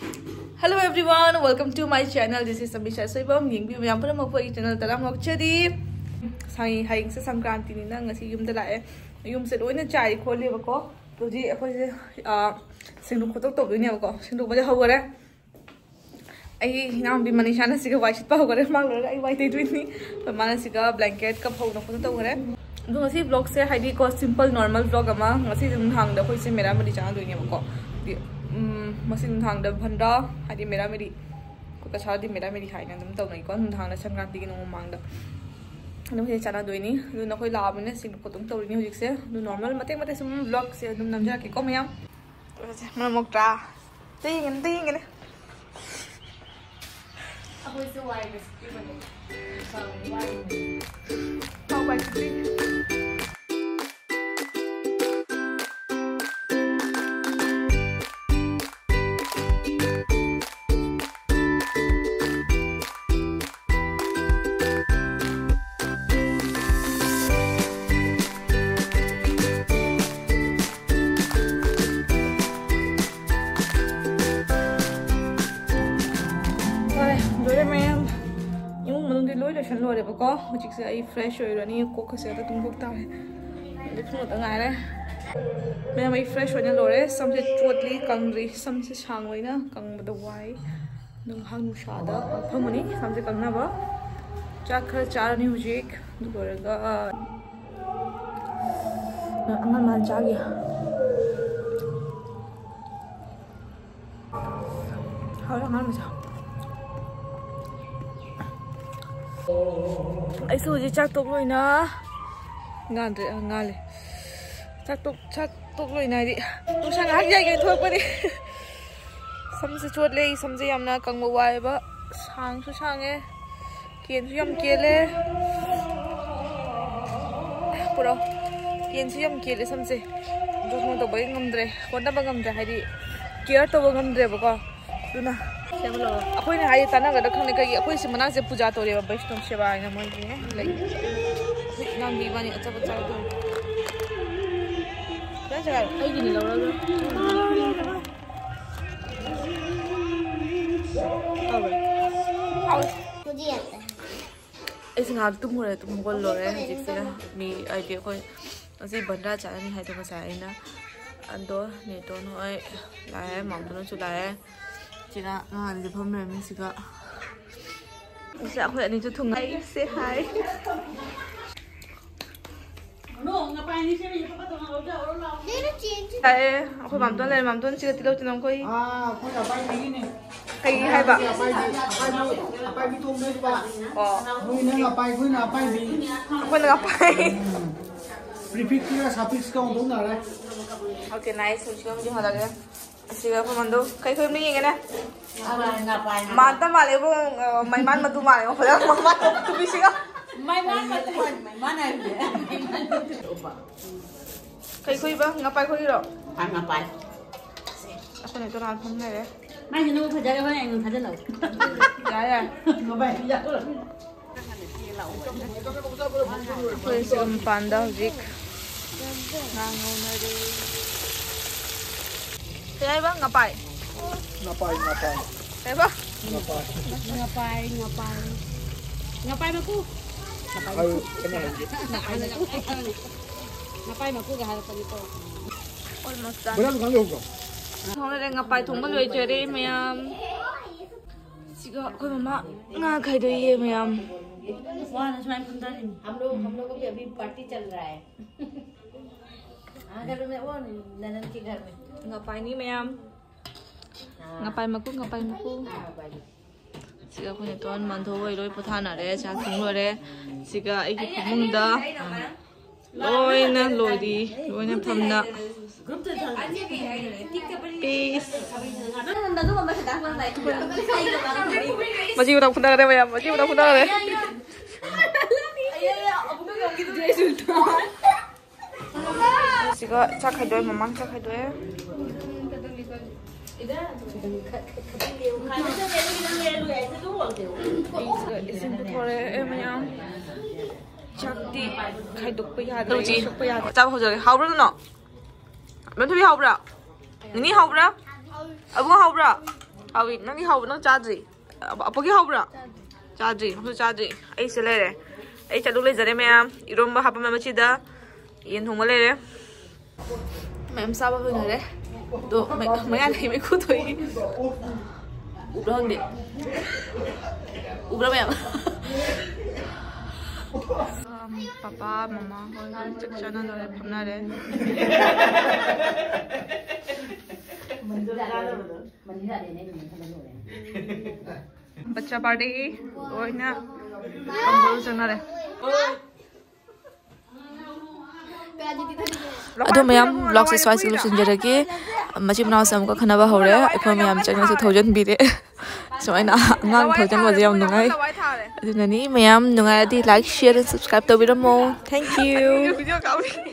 Hello everyone, welcome to my channel. This is Samisha Soibam. Yingbi myam pura mapoi channel taram ngokchadi. Sai haing se Sankranti ni na ngasi yum da lae. Yum se loina chai khole bako. To ji akhoi se singdu khotok tok ni bako. Singdu ba ha gore. Ai ngam bi manisha na siga wai sit pa gore mang lo ai wai te twin ni. Pa mana siga blanket ka phau na khotok gore. Do ngasi vlog se haidi ko simple normal vlog ama ngasi jung hang da khoi se mera mari channel doi ni bako. मसिन थांग भंडा हादी मेरा मेरी कछादी मेरा मेरी हाइना दम तौ नहीं को थांग संक्रांति की नो मांग हे चाना दोइनी नखोई लाबने सिंग कोतुम तौरिनी हुजिक से नॉर्मल मते मते सुम व्लॉग से दम नमजा के को मयाम मन मोक्ट्रा तिंगने अबो से वाइ रेसिपी बने हाउ बायฉันรอเดี๋ยวก็มันจิกเสียไอ้เฟรชอยู่แล้วนี่ก็เขาเสียแต่ตุ้งพวกตาเลยเด็กทั้งหมดตั้งไงเลยแม่ไม่เฟรชวันนี้รอเลยซ้ำจะจวดลีกังรีซ้ำจะช่างไว้นะกังบัดไว้นึ่งห้างนุ่งชาดะเพิ่มวันนี้ซ้ำจะกังนะบ่จากเคยจาร์นี่หุ่จิกดูเลยก็มันจากยี่เขาทำงานไม่ใช่ไอ้สู้จะจักตกเลยนะงานเลยจักตกเลยนายดิตัวช่างหักใหญ่กันทั่วไปดิซ้ำจะชวดเลยซ้ำจะยำนะกังบัวไว้บะช่างสู้ช่างเอ้เกียนสู้ยำเกียนเลยปุ๊บเราเกียนสู้ยำเกียนเลยซ้ำจะดูมันตัวไปงำเดรคนนั้นไปงำเดรให้ดิเกียร์ตัวงำเดรบอกก็ดูนะअखोई ने हाई तना गदा खने कई अखोई से मना से पूजा तोरे वैष्णव सेवा आइना मन रे लाइक नाम भी बानी अच्छा बच्चा तो क्या जगह आई दिन लौरा मुझे आता है ऐसे हाथ तुम बोल लो रे जिससे मी आईडिया कोई ऐसे बंदा चाहे नहीं है तो मसा आइना अंदो ने तो नोय लाए माउंटेन चुलाए जिना ngàn giờ hôm nay mình sẽ có sẽ khỏe đi cho thùng này say hi đây khôi mắm tuấn chưa tí lâu cho nó khôi cái hai bạn Ngapai bị thùng đây bạn khôi là Ngapai repeat kia sapis kau đúng rồi đấy ok nice sudah chúng ta lagi siapa mandu kayak film ini kan ya mantap malah bu mainan madu malah mau pulang mama tuh bisa kan mainan aja kayak kau iba ngapai kau iro ngapai aku nih tuh nonton nih ya mai jadi mau kerja apa yang kerja lau ya ngapai ya aku sih panda jik ngangon aja Kaya ba ngapai? Ngapai. Kaya ba? Ngapai maku. Ayo, kenal. Ngapai maku gak harapan itu. Almost done. Berapa kali hukum? Thong na ngapai thong ba loi jere mayam. Siga koi mama nga khai doi ye mayam. Wah, नसमाइन पंद्रह दिन हम लोग को भी अभी party चल रहा है घर में वो ननद के घर में Ngapai ni mayam. Ngapai maku. Siga punya tuan mantu woi loi puthana re chak thung lo re. Siga ai ki phumung da. Loi na phamna. Peace. Masih udah putar re mayam. Siga chak khai doi mamang chak khai doi. Isin puthore mayam. Chakti khai duk pa ya. Doji. Chap ho jare. Hau ra no. Men thui hau ra. Ni hau ra. Abu hau ra. Hawi, nangi hau nang chadri. Apagi hau bra? Chadri, hu chadri. Ai se le re. Ai chadu le jare me iromba hapa me machida. Yen thong le re. Mem sa ba ba re. Do me ya nei me khu thoi. Ubrang de. Ubra me. Papa, mama, chana dore phamna re. बच्चा party वो ना कंबल चंगा रे अदो ma'am blog से स्वाइस lotion जरगे मची बनाव सम को खनाबा हो रे अखो मैम चंगा से थौजन बिरे सोइना अंगांग थौजन वजे यम नुंगाई अदुननी मैम नुंगाई दी लाइक शेयर एंड सब्सक्राइब तो बिरमो थैंक यू वीडियो काउरी